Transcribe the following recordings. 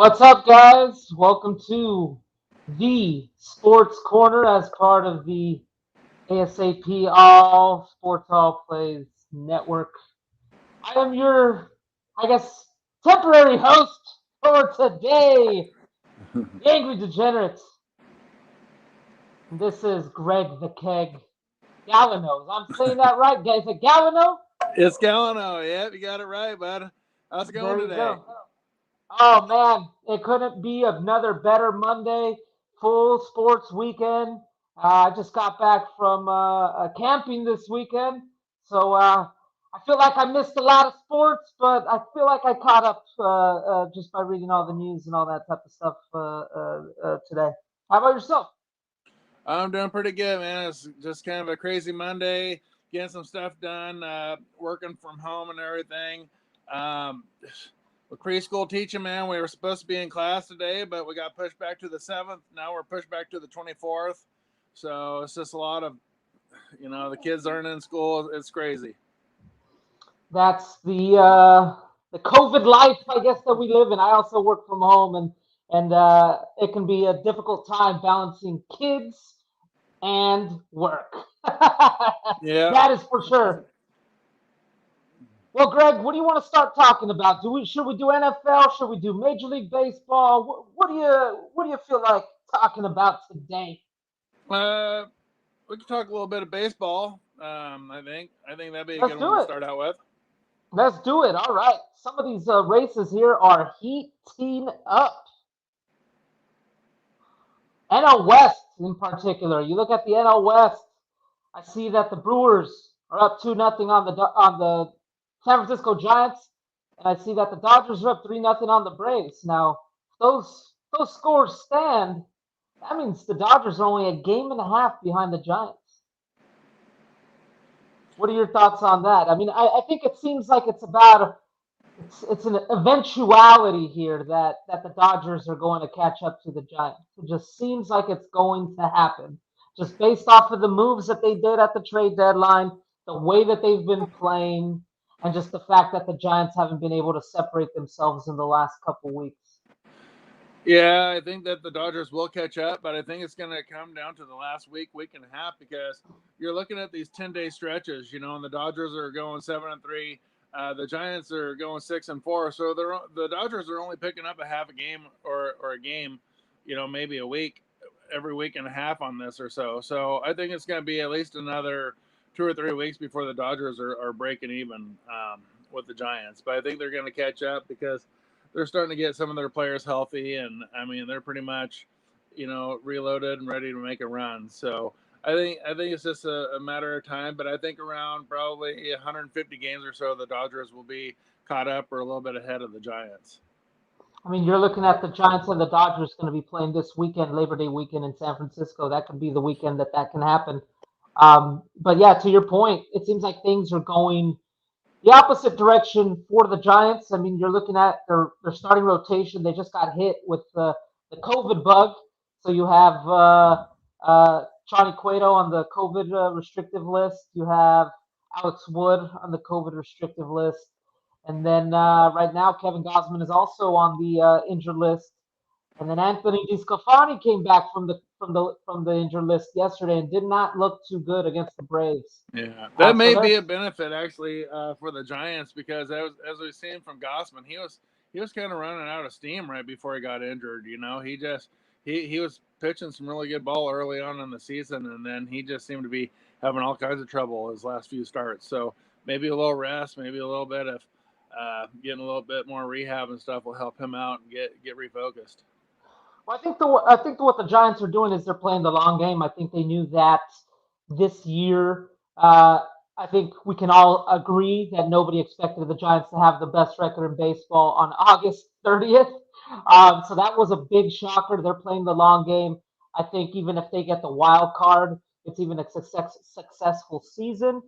What's up, guys? Welcome to the Sports Corner as part of the ASAP All Sports All Plays Network. I am your, temporary host for today, the Angry Degenerate. And this is Greg the Keg Gallinos. I'm saying that right, guys. Is it Gallino? It's Galliano. Yep, you got it right, bud. How's it going There you today? go. Oh man, it couldn't be another better Monday. Full sports weekend. I just got back from camping this weekend, so I feel like I missed a lot of sports, but I feel like I caught up just by reading all the news and all that type of stuff today. How about yourself? I'm doing pretty good, man. It's just kind of a crazy Monday, getting some stuff done, working from home and everything. Um, with preschool teaching, man, we were supposed to be in class today, but we got pushed back to the 7th. Now we're pushed back to the 24th. So it's just a lot of, the kids aren't in school. It's crazy. That's the COVID life, I guess, that we live in. I also work from home, and it can be a difficult time balancing kids and work. Yeah. That is for sure. Well, Greg, what do you want to start talking about? Should we do NFL? Should we do Major League Baseball? What do you feel like talking about today? Uh, we can talk a little bit of baseball. I think that'd be a Let's good one do to it. start out with. Let's do it. All right. Some of these races here are heating up. NL West in particular. You look at the NL West. I see that the Brewers are up 2-0 on the San Francisco Giants, and I see that the Dodgers are up 3-0 on the Braves. Now, those scores stand. That means the Dodgers are only a game and a half behind the Giants. What are your thoughts on that? I mean, I think it seems like it's an eventuality here that the Dodgers are going to catch up to the Giants. It just seems like it's going to happen, just based off of the moves that they did at the trade deadline, the way that they've been playing, and just the fact that the Giants haven't been able to separate themselves in the last couple weeks. Yeah, I think that the Dodgers will catch up, but I think it's going to come down to the last week and a half, because you're looking at these 10-day stretches, and the Dodgers are going 7-3. The Giants are going 6-4. So the Dodgers are only picking up a half a game or a game, maybe a week, every week and a half on this or so. So I think it's going to be at least another 2 or 3 weeks before the Dodgers are breaking even with the Giants. But I think they're going to catch up because they're starting to get some of their players healthy, and I mean they're pretty much, reloaded and ready to make a run. So I think it's just a matter of time. But I think around probably 150 games or so, the Dodgers will be caught up or a little bit ahead of the Giants. I mean, you're looking at the Giants and the Dodgers going to be playing this weekend, Labor Day weekend in San Francisco. That could be the weekend that can happen. But yeah, to your point, it seems like things are going the opposite direction for the Giants. I mean, you're looking at their starting rotation. They just got hit with the COVID bug. So you have Johnny Cueto on the COVID restrictive list. You have Alex Wood on the COVID restrictive list. And then right now, Kevin Gosman is also on the injured list. And then Anthony DeSclafani came back from the injured list yesterday and did not look too good against the Braves. Yeah, that So may be there's a benefit actually for the Giants, because as we've seen from Gossman, he was kind of running out of steam right before he got injured. He just he was pitching some really good ball early on in the season, and then he just seemed to be having all kinds of trouble his last few starts. So maybe a little rest, maybe a little bit of getting a little bit more rehab and stuff will help him out and get refocused. Well, I think what the Giants are doing is they're playing the long game. I think they knew that this year. I think we can all agree that nobody expected the Giants to have the best record in baseball on August 30th. So that was a big shocker. They're playing the long game. I think even if they get the wild card, it's even a successful season.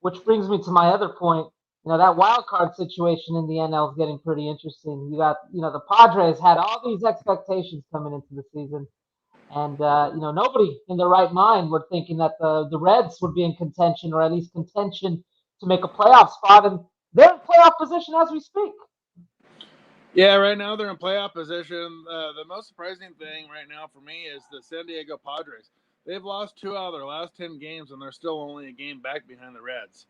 Which brings me to my other point. That wild card situation in the NL is getting pretty interesting. The Padres had all these expectations coming into the season, and nobody in their right mind were thinking that the Reds would be in contention, or at least contention to make a playoff spot, and they're in playoff position as we speak. Yeah, right now they're in playoff position. The most surprising thing right now for me is the San Diego Padres. They've lost 2 out of their last 10 games, and they're still only a game back behind the Reds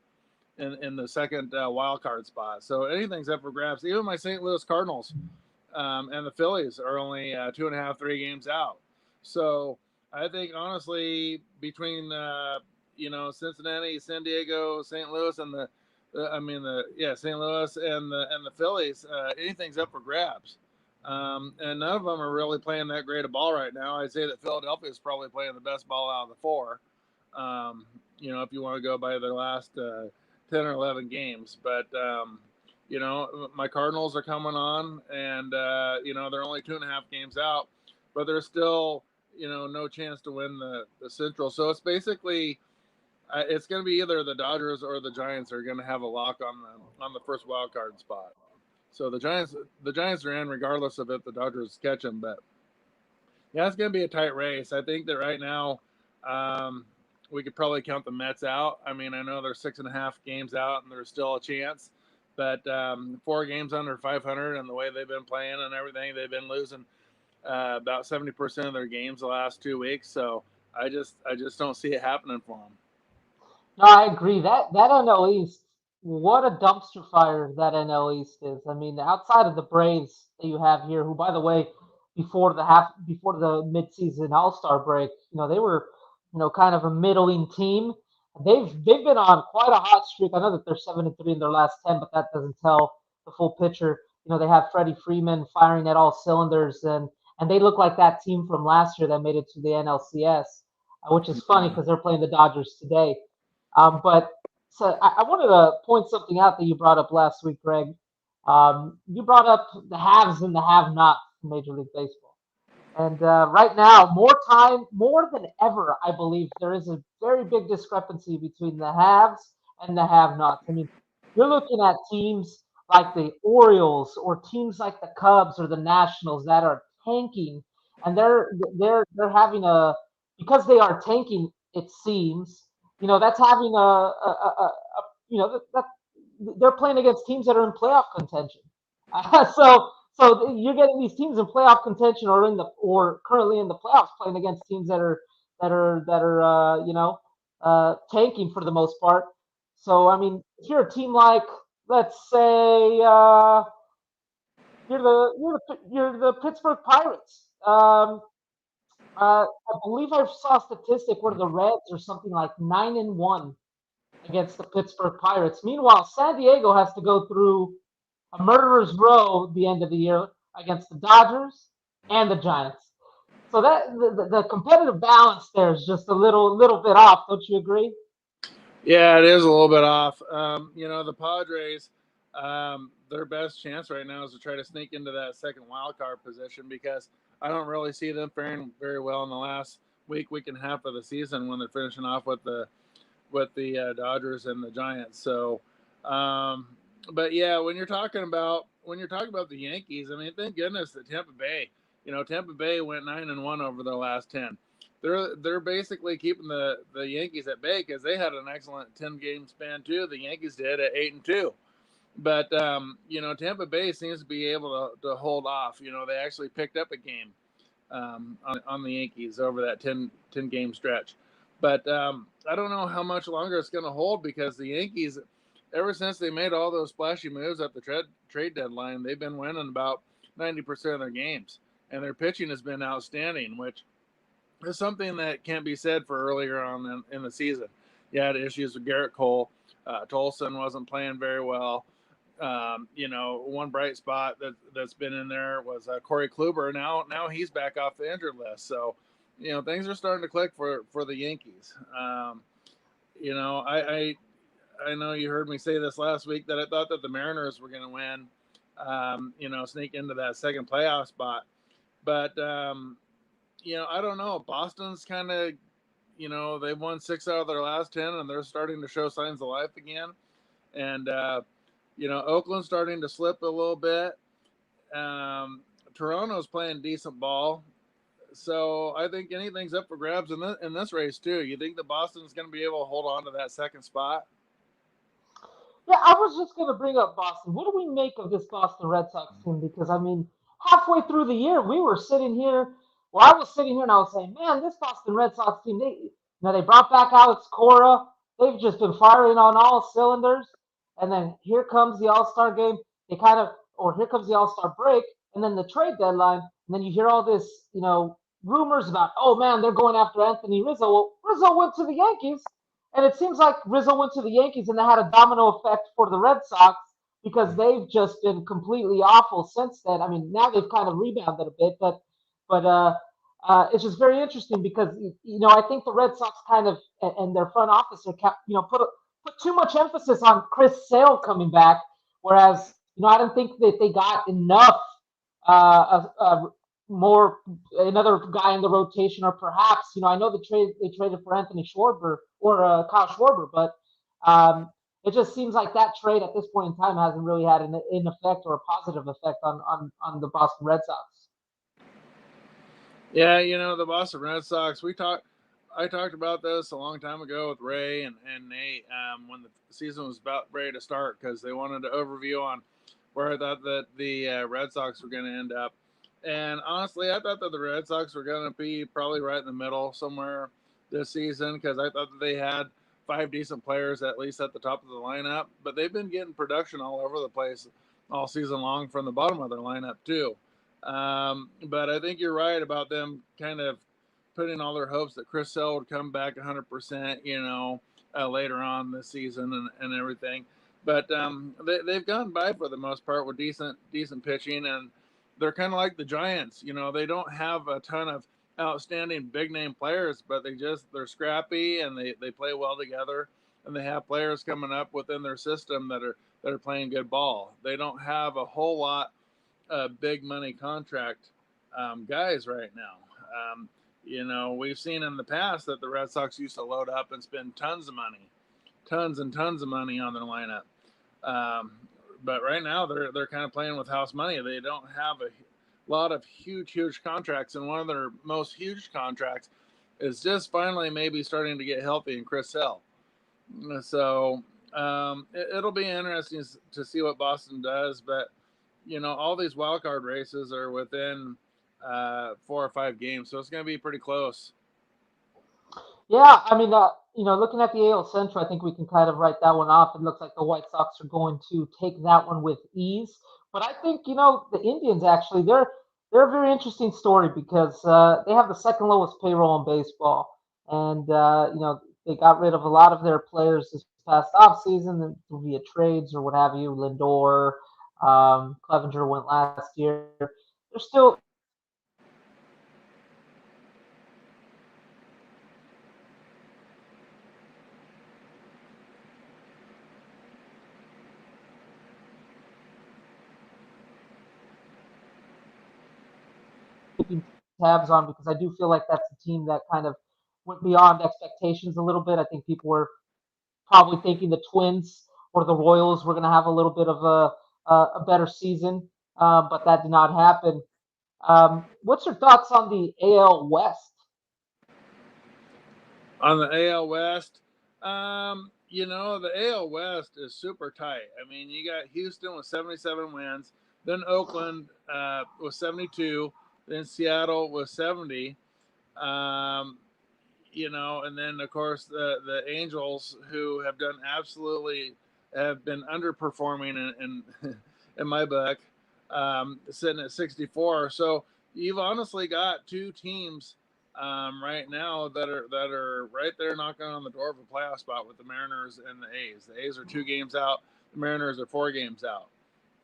in the second wild card spot. So anything's up for grabs. Even my St. Louis Cardinals and the Phillies are only 2.5, 3 games out. So I think honestly, between Cincinnati, San Diego, St. Louis, and St. Louis and the Phillies, anything's up for grabs. And none of them are really playing that great a ball right now. I'd say that Philadelphia is probably playing the best ball out of the 4. If you want to go by their last 10 or 11 games, but my Cardinals are coming on, and they're only 2.5 games out, but they're still no chance to win the Central. So it's basically it's going to be either the Dodgers or the Giants are going to have a lock on the first wild card spot. So the Giants are in regardless of if the Dodgers catch them. But yeah, it's going to be a tight race. I think that right now we could probably count the Mets out. I mean, I know they're 6.5 games out and there's still a chance, but 4 games under 500 and the way they've been playing and everything, they've been losing about 70% of their games the last 2 weeks. So I just don't see it happening for them. No, I agree. That NL East, what a dumpster fire that NL East is. I mean, outside of the Braves that you have here, who, by the way, before the midseason All Star break, they were, kind of a middling team. They've been on quite a hot streak. I know that they're 7-3 in their last 10, but that doesn't tell the full picture. They have Freddie Freeman firing at all cylinders, and they look like that team from last year that made it to the NLCS, which is funny because they're playing the Dodgers today. But so I wanted to point something out that you brought up last week, Greg. You brought up the haves and the have-nots in Major League Baseball. And right now, more than ever, I believe there is a very big discrepancy between the haves and the have-nots. I mean, you're looking at teams like the Orioles or teams like the Cubs or the Nationals that are tanking, and they're having because they are tanking. It seems that's having that they're playing against teams that are in playoff contention. So you're getting these teams in playoff contention or currently in the playoffs playing against teams that are tanking for the most part. So I mean, if you're a team like, let's say, you're the Pittsburgh Pirates. I believe I saw a statistic where the Reds are something like 9-1 against the Pittsburgh Pirates. Meanwhile, San Diego has to go through a murderer's row at the end of the year against the Dodgers and the Giants. So that the competitive balance there is just a little bit off. Don't you agree? Yeah, it is a little bit off. The Padres, their best chance right now is to try to sneak into that second wild card position because I don't really see them faring very well in the last week and a half of the season when they're finishing off with the Dodgers and the Giants. So, but yeah, when you're talking about the Yankees, I mean, thank goodness that Tampa Bay went 9-1 over their last 10. They're basically keeping the Yankees at bay because they had an excellent 10-game span too. The Yankees did at 8-2. But Tampa Bay seems to be able to hold off. They actually picked up a game on the Yankees over that 10 game stretch. But I don't know how much longer it's going to hold because the Yankees, ever since they made all those splashy moves at the trade deadline, they've been winning about 90% of their games, and their pitching has been outstanding, which is something that can't be said for earlier on in the season. You had issues with Garrett Cole. Tolson wasn't playing very well. One bright spot that's been in there was Corey Kluber. Now he's back off the injured list. So, things are starting to click for the Yankees. I know you heard me say this last week that I thought that the Mariners were going to win, sneak into that second playoff spot. But, I don't know. Boston's kind of, they've won 6 out of their last 10, and they're starting to show signs of life again. And, Oakland's starting to slip a little bit. Toronto's playing decent ball. So I think anything's up for grabs in this race, too. You think that Boston's going to be able to hold on to that second spot? Yeah, I was just going to bring up Boston. What do we make of this Boston Red Sox team? Because, I mean, halfway through the year, we were sitting here, well, I was sitting here and I was saying, man, this Boston Red Sox team, they brought back Alex Cora. They've just been firing on all cylinders. And then here comes the All Star game. Or here comes the All Star break. And then the trade deadline. And then you hear all this, rumors about, oh, man, they're going after Anthony Rizzo. Well, Rizzo went to the Yankees. And it seems like Rizzo went to the Yankees and they had a domino effect for the Red Sox because they've just been completely awful since then. I mean, now they've kind of rebounded a bit, but it's just very interesting because I think the Red Sox kind of and their front office are put too much emphasis on Chris Sale coming back, whereas I don't think that they got enough more another guy in the rotation, or perhaps I know they traded for Anthony Schwarber or Kyle Schwarber, but it just seems like that trade at this point in time hasn't really had an effect or a positive effect on the Boston Red Sox. Yeah, the Boston Red Sox. I talked about this a long time ago with Ray and Nate when the season was about ready to start because they wanted an overview on where I thought that the Red Sox were going to end up. And honestly, I thought that the Red Sox were going to be probably right in the middle somewhere this season because I thought that they had five decent players at least at the top of the lineup. But they've been getting production all over the place all season long from the bottom of their lineup too. But I think you're right about them kind of putting all their hopes that Chris Sale would come back 100%, later on this season and everything. But they've gone by for the most part with decent pitching, and they're kind of like the Giants. They don't have a ton of outstanding big name players, but they're scrappy and they play well together, and they have players coming up within their system that are playing good ball. They don't have a whole lot big money contract guys right now. We've seen in the past that the Red Sox used to load up and spend tons of money, tons and tons of money on their lineup. Um, but right now they're kind of playing with house money. They don't have a lot of huge contracts, and one of their most huge contracts is just finally maybe starting to get healthy in Chris Sale. So it'll be interesting to see what Boston does, but all these wild card races are within 4 or 5 games, so it's going to be pretty close. Yeah, I mean, looking at the AL Central, I think we can kind of write that one off. It looks like the White Sox are going to take that one with ease. But I think the Indians actually they're a very interesting story because they have the second lowest payroll in baseball, and they got rid of a lot of their players this past offseason via trades or what have you. Lindor, Clevenger went last year. They're still keeping tabs on because I do feel like that's a team that kind of went beyond expectations a little bit. I think people were probably thinking the Twins or the Royals were going to have a little bit of a better season, but that did not happen. What's your thoughts on the AL West? On the AL West, the AL West is super tight. I mean, you got Houston with 77 wins, then Oakland with 72, then Seattle with 70. Um, and then of course the Angels, who have been underperforming in in my book, sitting at 64. So you've honestly got two teams right now that are right there knocking on the door of a playoff spot with the Mariners and the A's. The A's are 2 games out. The Mariners are 4 games out.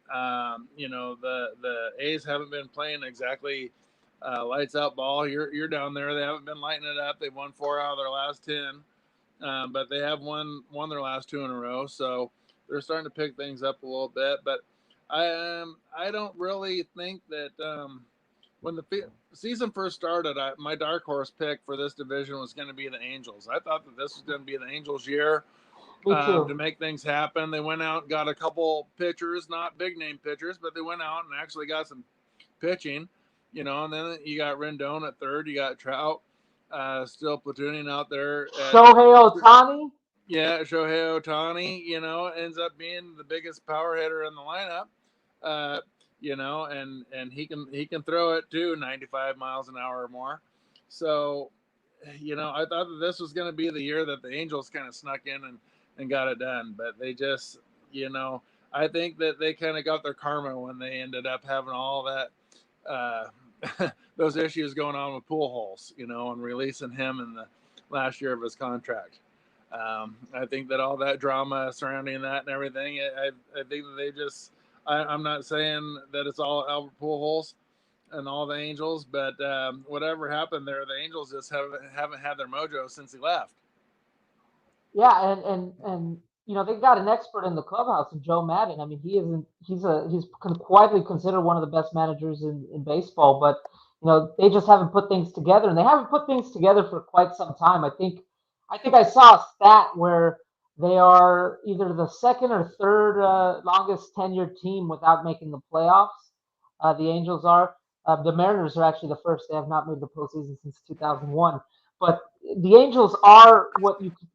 The A's haven't been playing exactly lights out ball. You're down there. They haven't been lighting it up. They've won 4 out of their last 10, but they have won their last 2 in a row. So they're starting to pick things up a little bit. But I don't really think that when the season first started, my dark horse pick for this division was going to be the Angels. I thought that this was going to be the Angels' year Me to too. make things happen. They went out and got a couple pitchers, not big name pitchers, but they went out and actually got some pitching, and then you got Rendon at third. You got Trout still platooning out there. Shohei Otani. Yeah, Shohei Ohtani, ends up being the biggest power hitter in the lineup. Uh, and he can throw it too, 95 miles an hour or more. So, I thought that this was going to be the year that the Angels kind of snuck in and got it done, but they just, you know, I think that they kind of got their karma when they ended up having all that those issues going on with Pujols, and releasing him in the last year of his contract. I think that all that drama surrounding that and everything, I think that they just, I'm not saying that it's all Albert Pujols and all the Angels, but whatever happened there, the Angels just haven't had their mojo since he left. Yeah, and they got an expert in the clubhouse, and Joe Madden. I mean, he's quietly considered one of the best managers in baseball, but they just haven't put things together, and they haven't put things together for quite some time. I think I saw a stat where they are either the second or third longest tenured team without making the playoffs. The Angels are. The Mariners are actually the first. They have not made the postseason since 2001. But the Angels are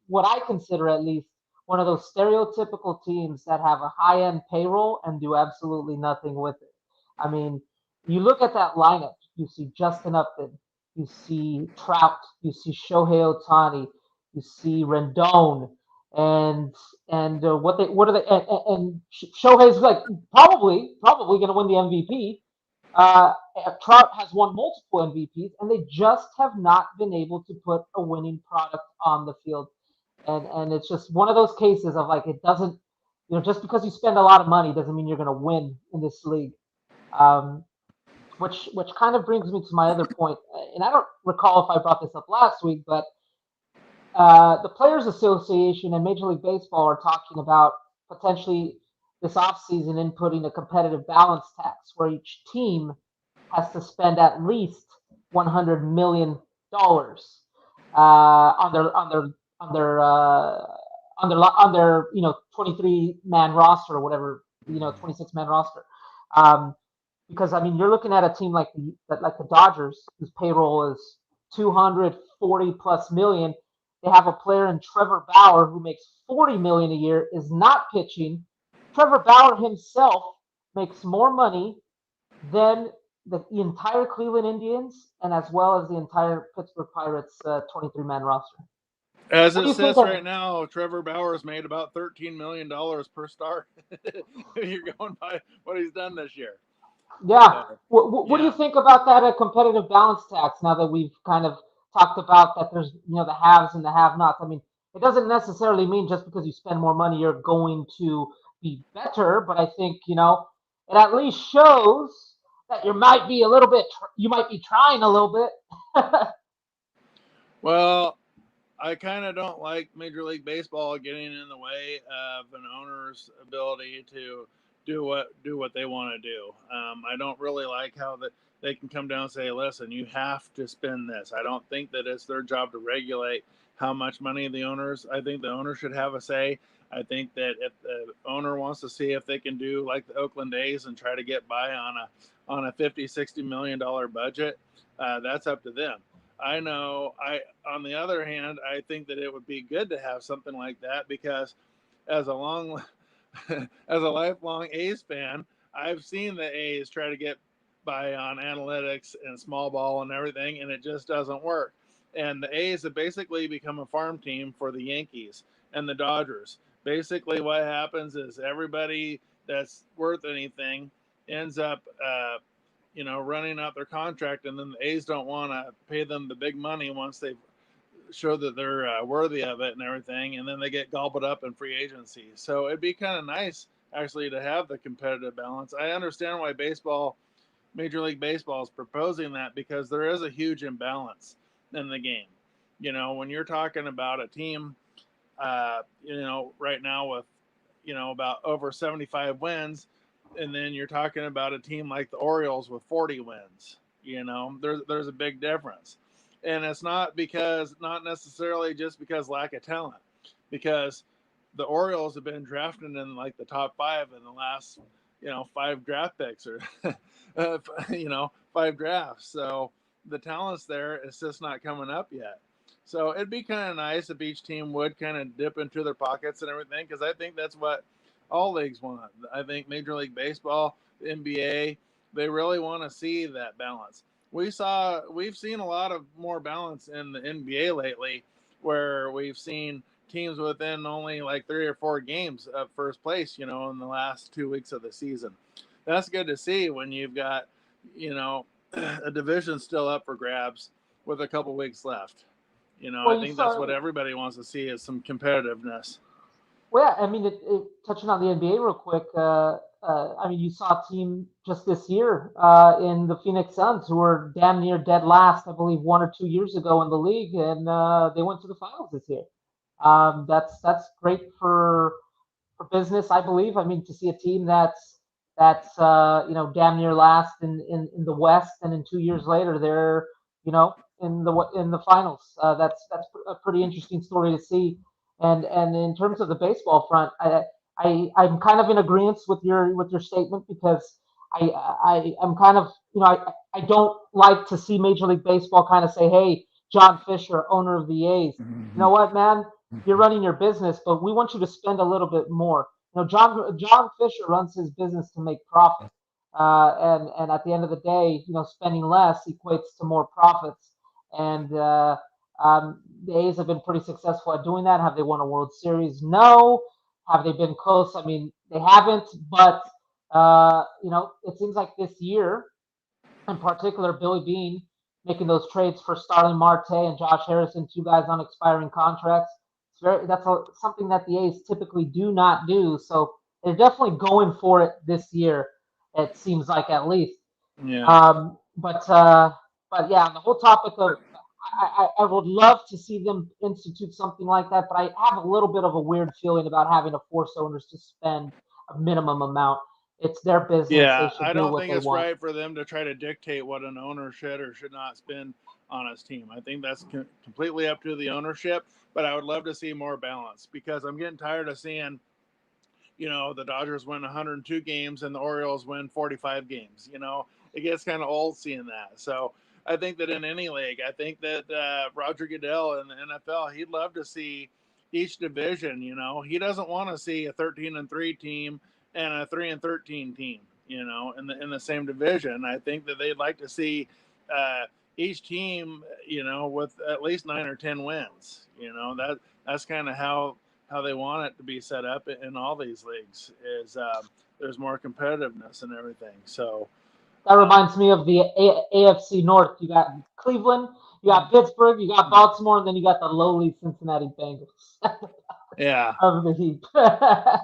what I consider at least one of those stereotypical teams that have a high end payroll and do absolutely nothing with it. I mean, you look at that lineup, you see Justin Upton, you see Trout, you see Shohei Ohtani, you see Rendon, and what are they and Shohei's like probably going to win the MVP. uh, Trout has won multiple MVPs, and they just have not been able to put a winning product on the field. And it's just one of those cases of like it doesn't, just because you spend a lot of money doesn't mean you're going to win in this league. Um, which kind of brings me to my other point, and I don't recall if I brought this up last week, but the Players Association and Major League Baseball are talking about potentially this offseason inputting a competitive balance tax where each team has to spend at least $100 million on their 23-man roster or whatever, 26-man roster. Um, because I mean you're looking at a team like the Dodgers whose payroll is 240 plus million. They have a player in Trevor Bauer who makes 40 million a year, is not pitching. Trevor Bauer himself makes more money than the entire Cleveland Indians and as well as the entire Pittsburgh Pirates 23-man roster. As What it do you think sits of right now, Trevor Bauer's made about $13 million per start. You're going by what he's done this year. Yeah. So, What do you yeah. think about that competitive balance tax now that we've kind of talked about that there's, the haves and the have nots? I mean, it doesn't necessarily mean just because you spend more money you're going to be better, but I think, it at least shows that you might be trying a little bit. Well, I kind of don't like Major League Baseball getting in the way of an owner's ability to do what they want to do. I don't really like how that they can come down and say, "Listen, you have to spend this." I don't think that it's their job to regulate how much money the owners. I think the owner should have a say. I think that if the owner wants to see if they can do like the Oakland A's and try to get by on a 50-60 million dollar budget, that's up to them. I know. On the other hand, I think that it would be good to have something like that because, as a long, as a lifelong A's fan, I've seen the A's try to get by on analytics and small ball and everything, and it just doesn't work. And the A's have basically become a farm team for the Yankees and the Dodgers. Basically, what happens is everybody that's worth anything ends up running out their contract, and then the A's don't want to pay them the big money once they show that they're worthy of it and everything, and then they get gobbled up in free agency. So it'd be kind of nice actually to have the competitive balance. I understand why Major League Baseball is proposing that because there is a huge imbalance in the game. When you're talking about a team, right now with, about over 75 wins, and then you're talking about a team like the Orioles with 40 wins. There's a big difference, and it's not necessarily just because lack of talent, because the Orioles have been drafted in like the top five in the last five draft picks or five drafts. So the talent's there. It's just not coming up yet. So it'd be kind of nice if each team would kind of dip into their pockets and everything, because I think that's what all leagues want. I think Major League Baseball, the NBA, they really want to see that balance. We've seen a lot of more balance in the NBA lately, where we've seen teams within only like 3 or 4 games of first place, in the last 2 weeks of the season. That's good to see when you've got, you know, a division still up for grabs with a couple weeks left. I Well, you think that's what saw. everybody wants to see is some competitiveness. Well, yeah, I mean, touching on the NBA real quick. I mean, you saw a team just this year in the Phoenix Suns who were damn near dead last, I believe, 1 or 2 years ago in the league, and they went to the finals this year. That's great for business, I believe. I mean, to see a team that's damn near last in the West, and in 2 years later they're in the finals. That's a pretty interesting story to see. And in terms of the baseball front, I'm kind of in agreement with your statement, because I'm kind of I don't like to see Major League Baseball kind of say, hey, John Fisher, owner of the A's, you know what, man, you're running your business, but we want you to spend a little bit more. John Fisher runs his business to make profit, and at the end of the day, spending less equates to more profits. And the A's have been pretty successful at doing that. Have they won a World Series? No. Have they been close? I mean, they haven't. But it seems like this year, in particular, Billy Bean making those trades for Starling Marte and Josh Harrison, two guys on expiring contracts. Something that the A's typically do not do. So they're definitely going for it this year. It seems like, at least. Yeah. But yeah, on the whole topic of, I would love to see them institute something like that, but I have a little bit of a weird feeling about having to force owners to spend a minimum amount. It's their business; they Yeah, should I do don't what think they it's want. right for them to try to dictate what an owner should or should not spend on his team. I think that's completely up to the ownership, but I would love to see more balance because I'm getting tired of seeing, the Dodgers win 102 games and the Orioles win 45 games. It gets kind of old seeing that. So I think that in any league, I think that Roger Goodell in the NFL, he'd love to see each division. He doesn't want to see a 13-3 team and a 3-13 team. In the same division. I think that they'd like to see each team, with at least 9 or 10 wins. That's kind of how they want it to be set up in all these leagues is there's more competitiveness and everything. So That reminds me of the AFC North. You got Cleveland, you got Pittsburgh, you got Baltimore, and then you got the lowly Cincinnati Bengals yeah, of the heap. yeah,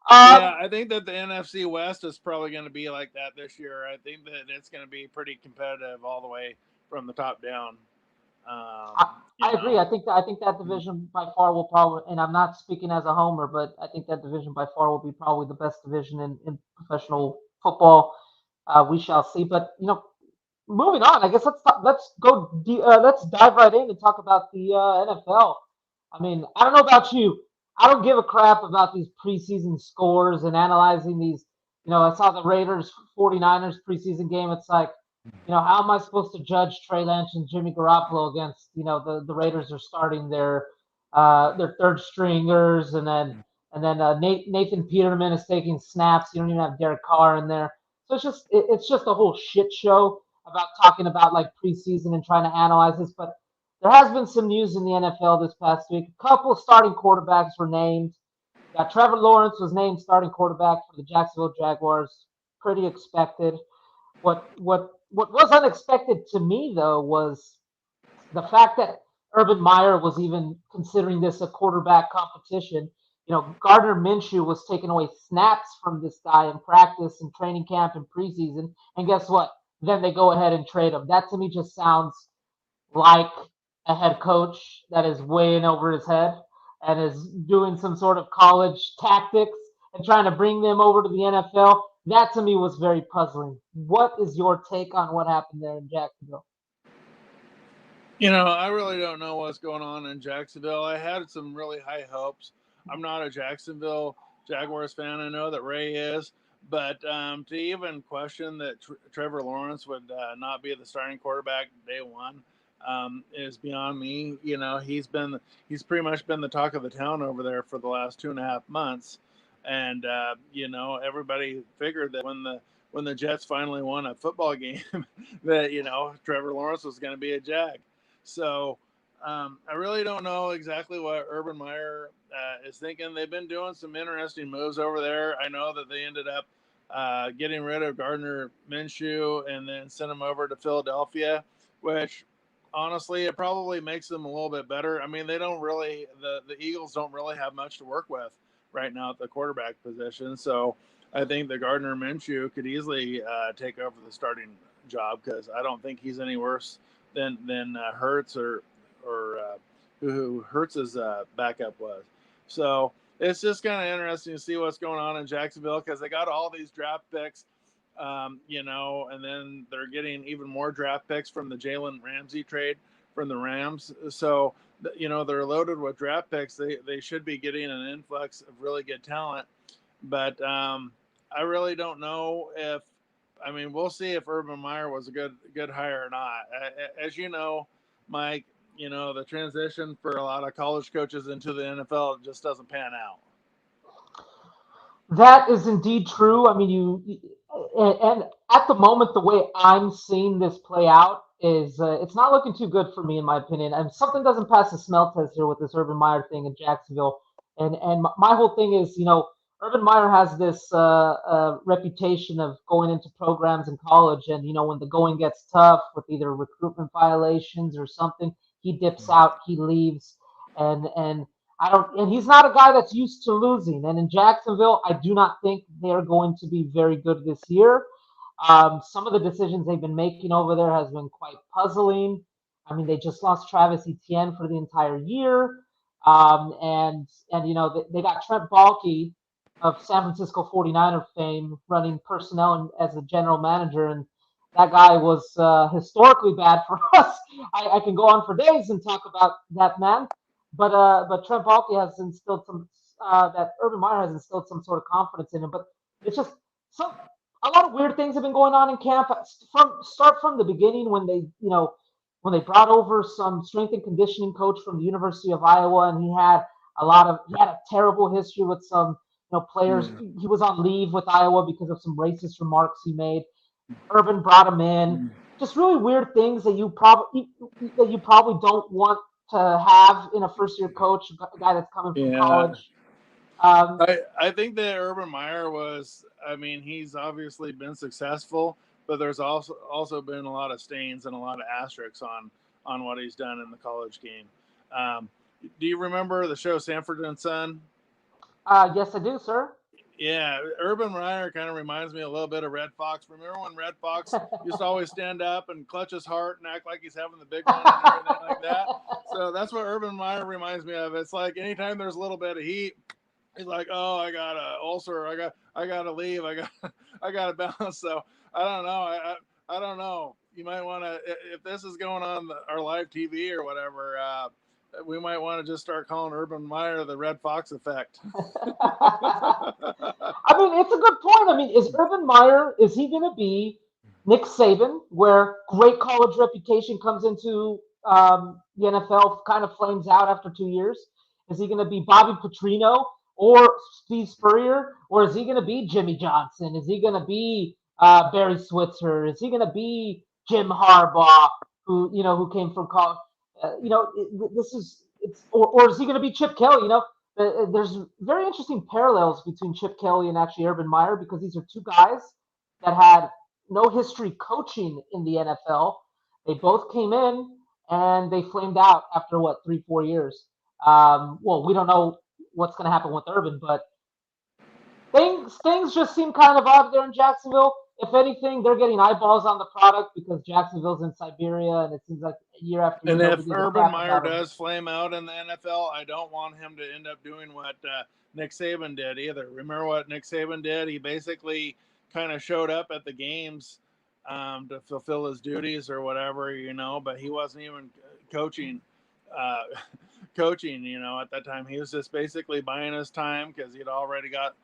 um, I think that the NFC West is probably going to be like that this year. I think that it's going to be pretty competitive all the way from the top down. Um, I you agree. know, I think that division by far will probably, and I'm not speaking as a homer, but I think that division by far will be probably the best division in professional football. We shall see. But moving on, I guess let's dive right in and talk about the NFL. I mean, I don't know about you. I don't give a crap about these preseason scores and analyzing these. I saw the Raiders 49ers preseason game. It's like, how am I supposed to judge Trey Lance and Jimmy Garoppolo against, the Raiders are starting their third stringers, and then Nathan Peterman is taking snaps. You don't even have Derek Carr in there. So it's just a whole shit show about talking about like preseason and trying to analyze this. But there has been some news in the NFL this past week. A couple of starting quarterbacks were named. Trevor Lawrence was named starting quarterback for the Jacksonville Jaguars. Pretty expected. What was unexpected to me, though, was the fact that Urban Meyer was even considering this a quarterback competition. Gardner Minshew was taking away snaps from this guy in practice and training camp and preseason, and guess what? Then they go ahead and trade him. That to me just sounds like a head coach that is way in over his head and is doing some sort of college tactics and trying to bring them over to the NFL. That to me was very puzzling. What is your take on what happened there in Jacksonville? I really don't know what's going on in Jacksonville. I had some really high hopes. I'm not a Jacksonville Jaguars fan. I know that Ray is, but to even question that Trevor Lawrence would not be the starting quarterback day one is beyond me. He's pretty much been the talk of the town over there for the last 2.5 months, and everybody figured that when the Jets finally won a football game, that Trevor Lawrence was going to be a Jag. So I really don't know exactly what Urban Meyer is thinking. They've been doing some interesting moves over there. I know that they ended up getting rid of Gardner Minshew and then sent him over to Philadelphia, which honestly, it probably makes them a little bit better. I mean, they don't really, the Eagles don't really have much to work with right now at the quarterback position. So I think that Gardner Minshew could easily take over the starting job, because I don't think he's any worse than Hurts or who Hurts' backup was. So it's just kind of interesting to see what's going on in Jacksonville, because they got all these draft picks, and then they're getting even more draft picks from the Jalen Ramsey trade from the Rams. So, they're loaded with draft picks. They should be getting an influx of really good talent. But I really don't know if, I mean, we'll see if Urban Meyer was a good hire or not. As you know, Mike, the transition for a lot of college coaches into the NFL just doesn't pan out. That is indeed true. I mean, and at the moment, the way I'm seeing this play out is it's not looking too good for me, in my opinion. And something doesn't pass the smell test here with this Urban Meyer thing in Jacksonville. And my whole thing is, Urban Meyer has this reputation of going into programs in college, and when the going gets tough with either recruitment violations or something, he dips out, he leaves, and and he's not a guy that's used to losing. And in Jacksonville, I do not think they're going to be very good this year. Some of the decisions they've been making over there has been quite puzzling. I mean, they just lost Travis Etienne for the entire year. And they got Trent Baalke of San Francisco 49er fame running personnel as a general manager. And that guy was historically bad for us. I can go on for days and talk about that man. But Trent Baalke has instilled that Urban Meyer has instilled some sort of confidence in him. But it's just a lot of weird things have been going on in camp. Start from the beginning when they brought over some strength and conditioning coach from the University of Iowa, and he had a terrible history with some players. Yeah. He was on leave with Iowa because of some racist remarks he made. Urban brought him in. Just really weird things that you probably don't want to have in a first year coach, a guy that's coming from Yeah. college. I think that Urban Meyer was, I mean, he's obviously been successful, but there's also been a lot of stains and a lot of asterisks on what he's done in the college game. Do you remember the show Sanford and Son? Yes, I do, sir. Yeah, Urban Meyer kind of reminds me a little bit of Red Fox. Remember when Red Fox used to always stand up and clutch his heart and act like he's having the big one and everything like that? So that's what Urban Meyer reminds me of. It's like anytime there's a little bit of heat, he's like, "Oh, I got an ulcer. I got to leave. I got to bounce." So I don't know. I don't know. You might want to, if this is going on our live TV or whatever. We might want to just start calling Urban Meyer the Red Fox effect. I mean, it's a good point. I mean, is Urban Meyer, is he going to be Nick Saban, where great college reputation comes into the NFL, kind of flames out after 2 years? Is he going to be Bobby Petrino or Steve Spurrier? Or is he going to be Jimmy Johnson? Is he going to be Barry Switzer? Is he going to be Jim Harbaugh, who came from college? This is or is he going to be Chip Kelly? There's very interesting parallels between Chip Kelly and actually Urban Meyer, because these are two guys that had no history coaching in the NFL. They both came in and they flamed out after 3-4 years. Well, we don't know what's going to happen with Urban, but things just seem kind of odd there in Jacksonville. If anything, they're getting eyeballs on the product because Jacksonville's in Siberia, and it seems like year after year. And if Urban Meyer does flame out in the NFL, I don't want him to end up doing what Nick Saban did either. Remember what Nick Saban did? He basically kind of showed up at the games to fulfill his duties or whatever, but he wasn't even coaching. At that time, he was just basically buying his time because he'd already got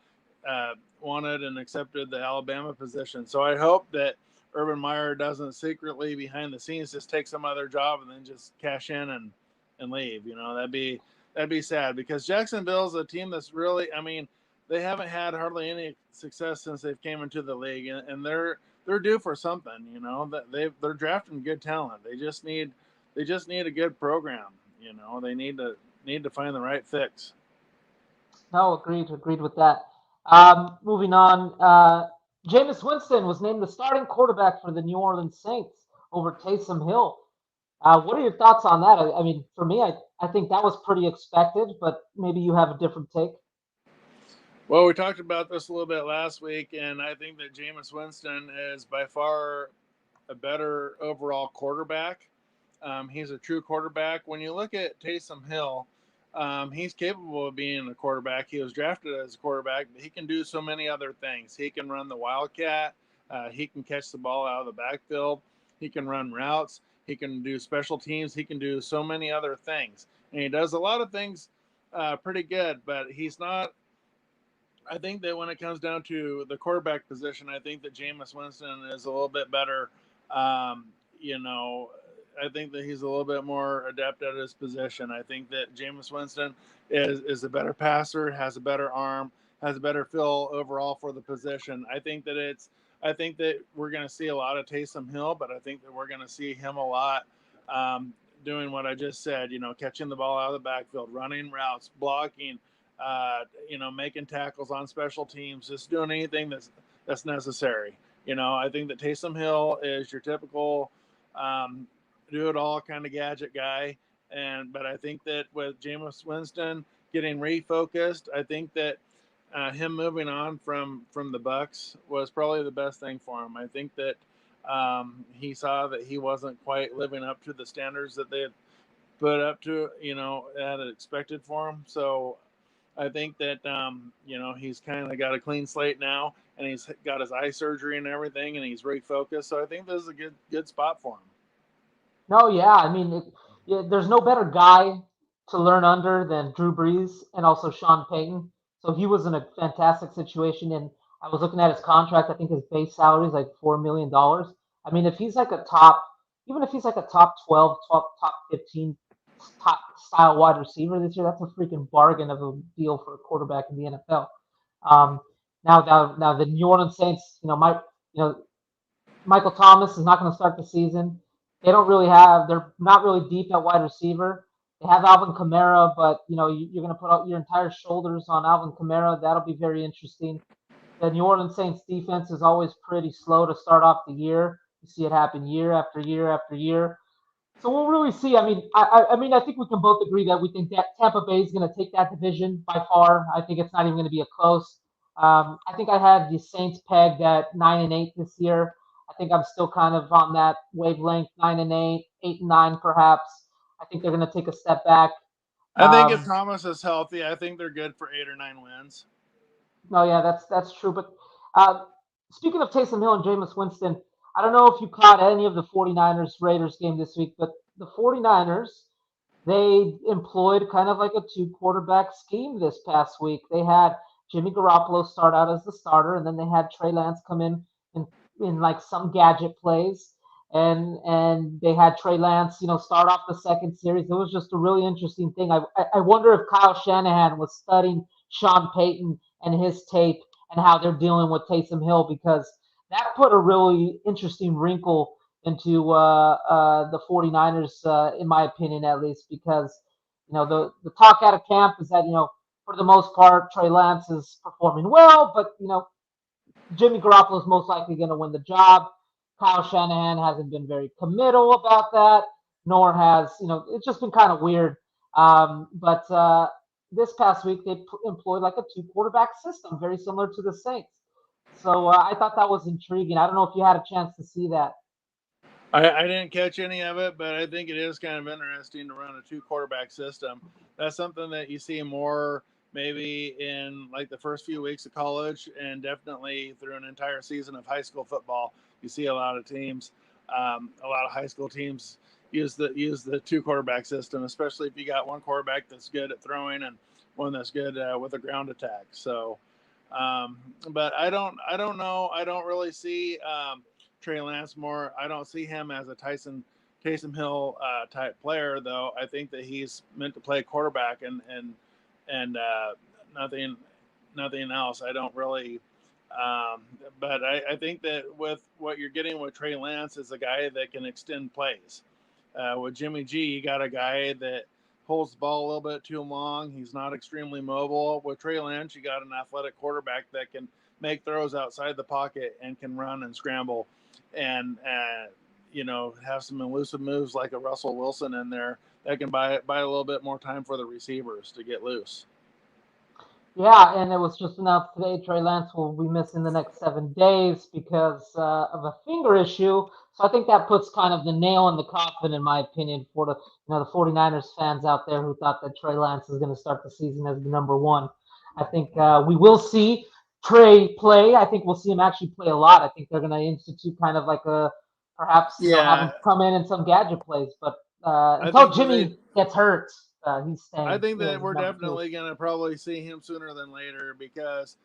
wanted and accepted the Alabama position. So I hope that Urban Meyer doesn't secretly behind the scenes just take some other job and then just cash in and leave. You know, that'd be sad because Jacksonville's a team that's really, I mean, they haven't had hardly any success since they've came into the league, and they're due for something. You know, that they're drafting good talent. They just need a good program. You know, they need to find the right fix. No, agreed with that. Moving on, Jameis Winston was named the starting quarterback for the New Orleans Saints over Taysom Hill. What are your thoughts on that? I mean, for me, I think that was pretty expected, but maybe you have a different take. Well, we talked about this a little bit last week, and I think that Jameis Winston is by far a better overall quarterback. He's a true quarterback. When you look at Taysom Hill, he's capable of being a quarterback. He was drafted as a quarterback, but he can do so many other things. He can run the Wildcat. He can catch the ball out of the backfield. He can run routes. He can do special teams. He can do so many other things. And he does a lot of things pretty good, but he's not. I think that when it comes down to the quarterback position, I think that Jameis Winston is a little bit better. You know, I think that he's a little bit more adept at his position. I think that Jameis Winston is a better passer, has a better arm, has a better feel overall for the position. I think that we're going to see a lot of Taysom Hill, but I think that we're going to see him a lot doing what I just said. You know, catching the ball out of the backfield, running routes, blocking. You know, making tackles on special teams, just doing anything that's necessary. You know, I think that Taysom Hill is your typical do it all kind of gadget guy, but I think that with Jameis Winston getting refocused, I think that him moving on from the Bucks was probably the best thing for him. I think that he saw that he wasn't quite living up to the standards that they had put up to, you know, had expected for him. So I think that you know, he's kind of got a clean slate now, and he's got his eye surgery and everything, and he's refocused. So I think this is a good spot for him. No, yeah, I mean, yeah, there's no better guy to learn under than Drew Brees and also Sean Payton. So he was in a fantastic situation, and I was looking at his contract. I think his base salary is like $4 million. I mean, if he's like a top, even if he's like a top 12, top 15, top style wide receiver this year, that's a freaking bargain of a deal for a quarterback in the NFL. Um, now the New Orleans Saints, Michael Thomas is not going to start the season. They're not really deep at wide receiver. They have Alvin Kamara, but you're going to put out your entire shoulders on Alvin Kamara. That'll be very interesting. The New Orleans Saints defense is always pretty slow to start off the year. You see it happen year after year after year. So we'll really see. I mean, I think we can both agree that we think that Tampa Bay is going to take that division by far. I think it's not even going to be a close. I think I had the Saints pegged at 9-8 this year. I think I'm still kind of on that wavelength, 9-8, 8-9 perhaps. I think they're going to take a step back. I think if Um, Thomas is healthy, I think they're good for 8 or 9 wins. no, yeah, that's true. But uh, speaking of Taysom Hill and Jameis Winston, I don't know if you caught any of the 49ers Raiders game this week, but the 49ers they employed kind of like a two quarterback scheme this past week. They had Jimmy Garoppolo start out as the starter, and then they had Trey Lance come in, in like some gadget plays. And they had Trey Lance, start off the second series. It was just a really interesting thing. I wonder if Kyle Shanahan was studying Sean Payton and his tape and how they're dealing with Taysom Hill because that put a really interesting wrinkle into the 49ers, in my opinion, at least, because, the talk out of camp is that, for the most part, Trey Lance is performing well, but, Jimmy Garoppolo is most likely going to win the job. Kyle Shanahan hasn't been very committal about that, nor has, it's just been kind of weird. But this past week, they employed like a two quarterback system, very similar to the Saints. So I thought that was intriguing. I don't know if you had a chance to see that. I didn't catch any of it, but I think it is kind of interesting to run a 2 quarterback system. That's something that you see more maybe in like the first few weeks of college, and definitely through an entire season of high school football. You see a lot of teams, a lot of high school teams use the 2 quarterback system, especially if you got one quarterback that's good at throwing and one that's good with a ground attack. So, but I don't know. I don't really see. Trey Lance more. I don't see him as a Taysom Hill type player, though. I think that he's meant to play quarterback and nothing nothing else. I don't really. Um, but I think that with what you're getting with Trey Lance is a guy that can extend plays. With Jimmy G, you got a guy that holds the ball a little bit too long. He's not extremely mobile. With Trey Lance, you got an athletic quarterback that can make throws outside the pocket and can run and scramble and have some elusive moves like a Russell Wilson in there that can buy a little bit more time for the receivers to get loose. Yeah, and it was just announced today Trey Lance will be missing the next 7 days because of a finger issue. So I think that puts kind of the nail in the coffin, in my opinion, for the 49ers fans out there who thought that Trey Lance is going to start the season as the number one. I think we will see Trey play. I think we'll see him actually play a lot. I think they're going to institute kind of like a perhaps have him Yeah, come in some gadget plays. But I until think that they Jimmy gets hurt, he's I staying think that as we're number two. definitely going to probably see him sooner than later because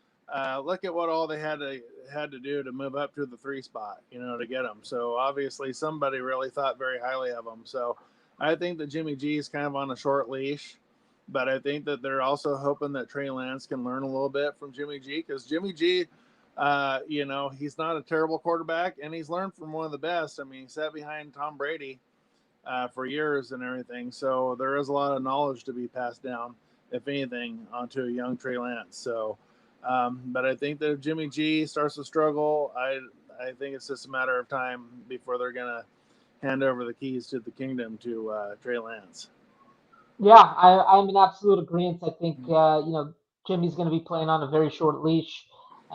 look at what all they had to do to move up to the 3 spot, to get him. So obviously somebody really thought very highly of him. So I think that Jimmy G is kind of on a short leash, but I think that they're also hoping that Trey Lance can learn a little bit from Jimmy G because Jimmy G, he's not a terrible quarterback and he's learned from one of the best. I mean, he sat behind Tom Brady for years and everything. So there is a lot of knowledge to be passed down, if anything, onto a young Trey Lance. So, but I think that if Jimmy G starts to struggle, I think it's just a matter of time before they're gonna hand over the keys to the kingdom to Trey Lance. Yeah, I'm in absolute agreement. I think Jimmy's going to be playing on a very short leash.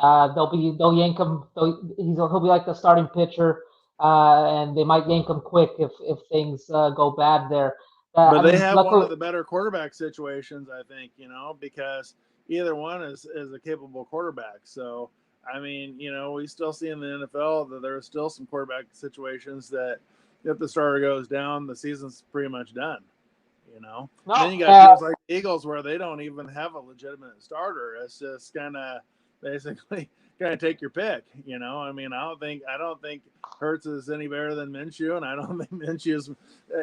They'll yank him. He'll be like the starting pitcher, and they might yank him quick if things go bad there. But I they mean, have one luckily, of the better quarterback situations, I think, because either one is a capable quarterback. So, I mean, we still see in the NFL that there are still some quarterback situations that if the starter goes down, the season's pretty much done. no, And then you got teams like the Eagles where they don't even have a legitimate starter. It's just kind of basically kind of take your pick. I mean, I don't think Hurts is any better than Minshew, and I don't think Minshew is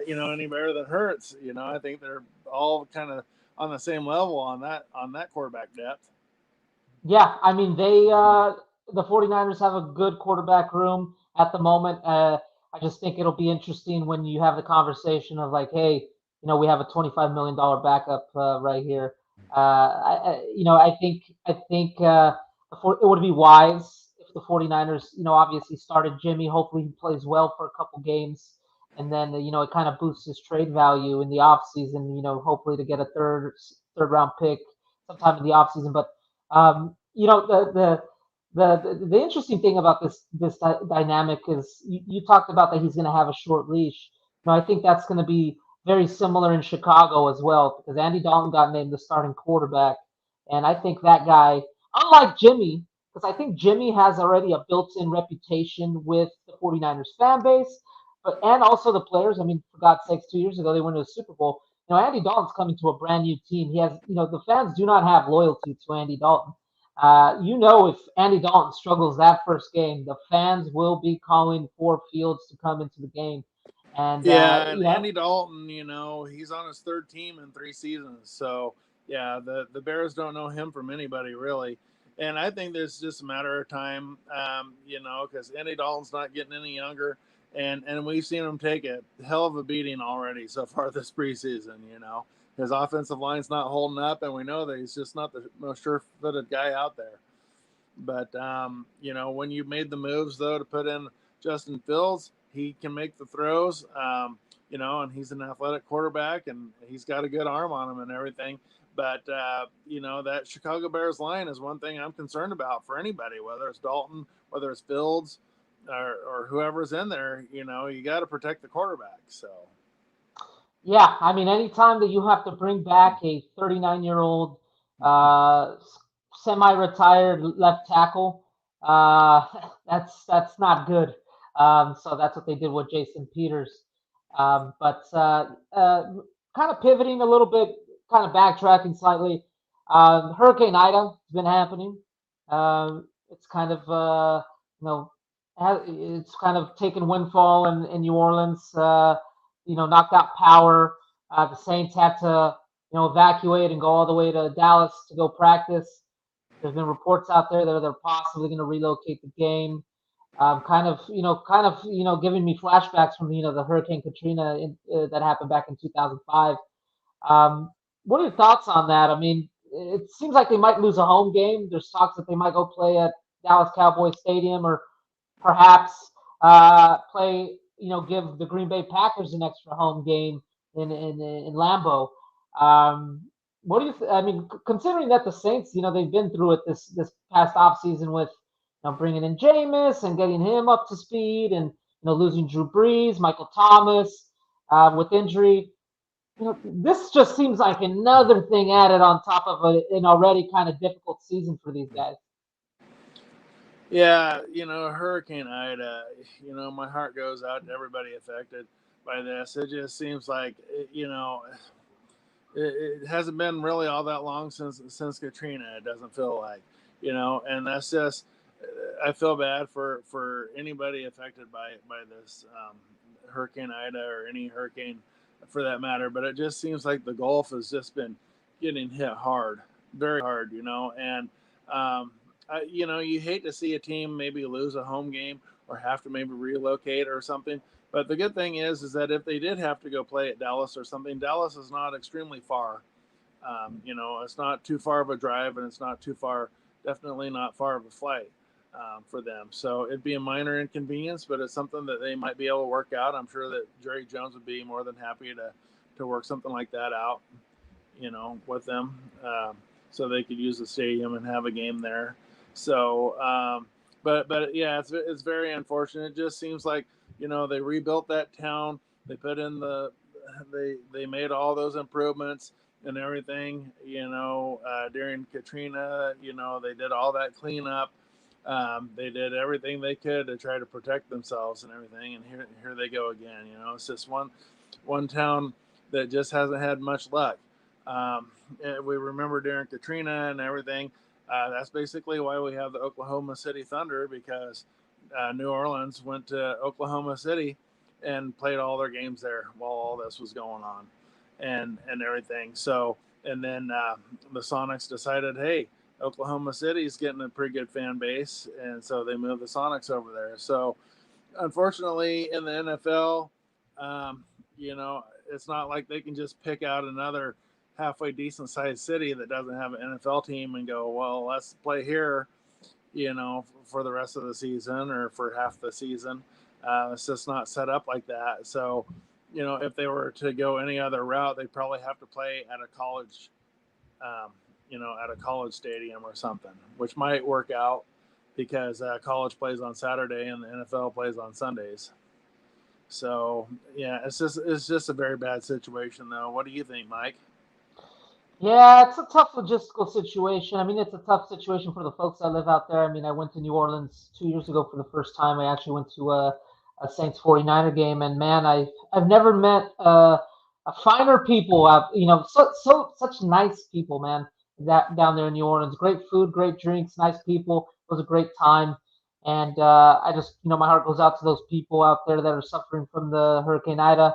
any better than Hurts. I think they're all kind of on the same level on that quarterback depth. yeah, I mean the 49ers have a good quarterback room at the moment. I just think it'll be interesting when you have the conversation of like, hey, we have a $25 million backup right here. I think it would be wise if the 49ers, obviously started Jimmy. Hopefully he plays well for a couple games, and then it kind of boosts his trade value in the offseason. Hopefully to get a third round pick sometime in the offseason, but the interesting thing about this dynamic is you talked about that he's going to have a short leash. I think that's going to be very similar in Chicago as well because Andy Dalton got named the starting quarterback, and I think that guy, unlike Jimmy, because I think Jimmy has already a built-in reputation with the 49ers fan base, and also the players. I mean, for God's sakes, 2 years ago they went to a Super Bowl. Andy Dalton's coming to a brand new team. He has, the fans do not have loyalty to Andy Dalton. If Andy Dalton struggles that first game, the fans will be calling for Fields to come into the game. And, Yeah, and Andy Dalton, he's on his third team in 3 seasons. So, yeah, the Bears don't know him from anybody, really. And I think there's just a matter of time, because Andy Dalton's not getting any younger. And we've seen him take a hell of a beating already so far this preseason. His offensive line's not holding up, and we know that he's just not the most sure-footed guy out there. But, when you made the moves, though, to put in Justin Fields, he can make the throws, and he's an athletic quarterback, and he's got a good arm on him and everything. But, that Chicago Bears line is one thing I'm concerned about for anybody, whether it's Dalton, whether it's Fields, or whoever's in there. You got to protect the quarterback. So. Yeah, I mean, anytime that you have to bring back a 39-year-old uh, semi-retired left tackle, uh, that's not good. So that's what they did with Jason Peters. But kind of pivoting a little bit, kind of backtracking slightly. Hurricane Ida has been happening. It's kind of you know it's kind of taken windfall in New Orleans. Knocked out power. The Saints had to evacuate and go all the way to Dallas to go practice. There's been reports out there that they're possibly going to relocate the game. Giving me flashbacks from the Hurricane Katrina that happened back in 2005. Um, what are your thoughts on that? I mean, it seems like they might lose a home game. There's talks that they might go play at Dallas Cowboys Stadium, or perhaps give the Green Bay Packers an extra home game in Lambeau. What do you? I mean, considering that the Saints, they've been through it this past off season with bringing in Jameis and getting him up to speed, and losing Drew Brees, Michael Thomas with injury. This just seems like another thing added on top of an already kind of difficult season for these guys. Yeah, Hurricane Ida, my heart goes out to everybody affected by this. It just seems like, it hasn't been really all that long since Katrina. It doesn't feel like, and that's just, I feel bad for anybody affected by this Hurricane Ida or any hurricane for that matter. But it just seems like the Gulf has just been getting hit hard, very hard, and you hate to see a team maybe lose a home game or have to maybe relocate or something. But the good thing is that if they did have to go play at Dallas or something, Dallas is not extremely far. It's not too far of a drive, and it's not too far, definitely not far of a flight for them. So it'd be a minor inconvenience, but it's something that they might be able to work out. I'm sure that Jerry Jones would be more than happy to work something like that out, with them, so they could use the stadium and have a game there. So, but yeah, it's very unfortunate. It just seems like they rebuilt that town. They put in they made all those improvements and everything. During Katrina, they did all that cleanup. They did everything they could to try to protect themselves and everything. And here they go again. It's just one town that just hasn't had much luck. We remember during Katrina and everything. That's basically why we have the Oklahoma City Thunder, because New Orleans went to Oklahoma City and played all their games there while all this was going on and everything. So, and then the Sonics decided, hey, Oklahoma City's getting a pretty good fan base, and so they moved the Sonics over there. So, unfortunately, in the NFL, it's not like they can just pick out another halfway decent sized city that doesn't have an NFL team and go, well, let's play here, for the rest of the season or for half the season. It's just not set up like that. So, if they were to go any other route, they'd probably have to play at a college, at a college stadium or something, which might work out because college plays on Saturday and the NFL plays on Sundays. So yeah, it's just a very bad situation though. What do you think, Mike? Yeah, it's a tough logistical situation. I mean, it's a tough situation for the folks that live out there. I mean, I went to New Orleans 2 years ago for the first time. I actually went to a Saints 49er game, and man, I've never met a finer people out. Such nice people, man. That down there in New Orleans, great food, great drinks, nice people. It was a great time, and I just my heart goes out to those people out there that are suffering from the Hurricane Ida.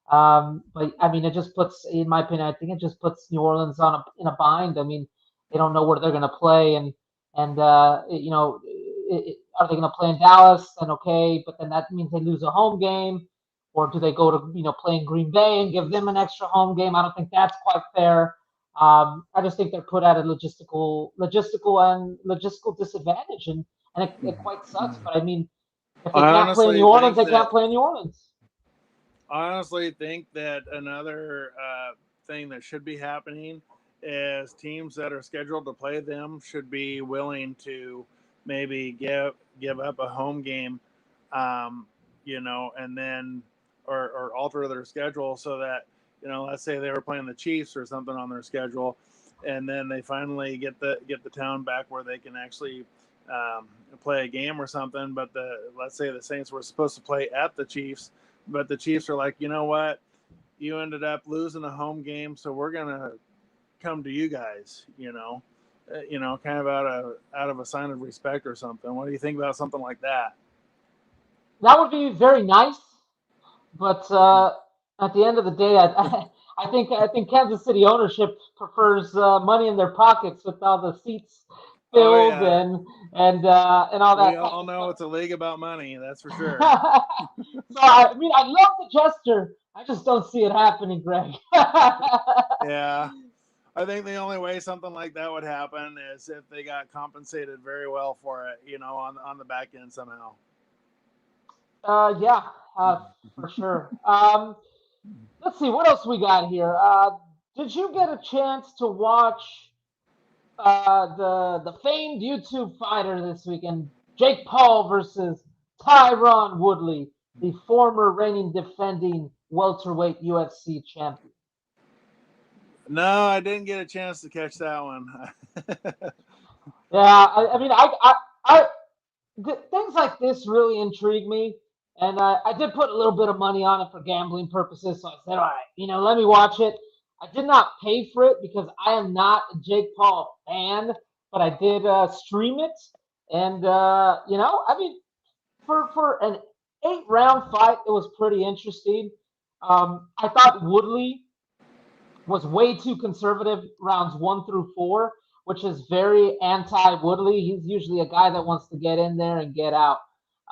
But I mean, it just puts, in my opinion, I think it just puts New Orleans in a bind. I mean, they don't know where they're going to play, and are they going to play in Dallas? Then okay, but then that means they lose a home game, or do they go to play in Green Bay and give them an extra home game? I don't think that's quite fair. I just think they're put at a logistical disadvantage, and it quite sucks. But I mean, if they I can't play in New honestly Orleans, think they that can't play in New Orleans. I honestly think that another thing that should be happening is teams that are scheduled to play them should be willing to maybe give up a home game, and then or alter their schedule so that let's say they were playing the Chiefs or something on their schedule, and then they finally get the town back where they can actually play a game or something. But let's say the Saints were supposed to play at the Chiefs, but the Chiefs are like, you know what? You ended up losing a home game, so we're gonna come to you guys. Kind of out of a sign of respect or something. What do you think about something like that? that would be very nice, but at the end of the day, I think Kansas City ownership prefers money in their pockets with all the seats Oh filled yeah, and all we that type all of know stuff. it's a league about money. That's for sure. So I mean, I love the gesture. I just don't see it happening, Greg. Yeah. I think the only way something like that would happen is if they got compensated very well for it, on the back end somehow. Yeah, for sure. Let's see what else we got here. Did you get a chance to watch the famed YouTube fighter this weekend, Jake Paul versus Tyron Woodley, the former reigning defending welterweight UFC champion? No, I didn't get a chance to catch that one. Yeah, I mean, I things like this really intrigue me, and I did put a little bit of money on it for gambling purposes. So I said, all right, let me watch it. I did not pay for it because I am not a Jake Paul fan, but I did stream it, and I mean, for an 8 round fight, it was pretty interesting. I thought Woodley was way too conservative rounds 1 through 4, which is very anti Woodley. He's usually a guy that wants to get in there and get out.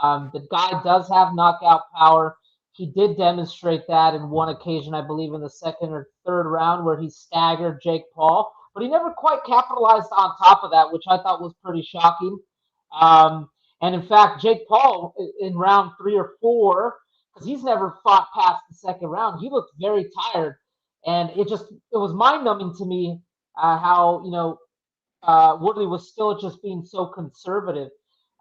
The guy does have knockout power. He did demonstrate that in one occasion, I believe, in the second or third round, where he staggered Jake Paul, but he never quite capitalized on top of that, which I thought was pretty shocking. Um, and in fact, Jake Paul in round 3 or 4, because he's never fought past the second round, he looked very tired, and it was mind numbing to me how Woodley was still just being so conservative.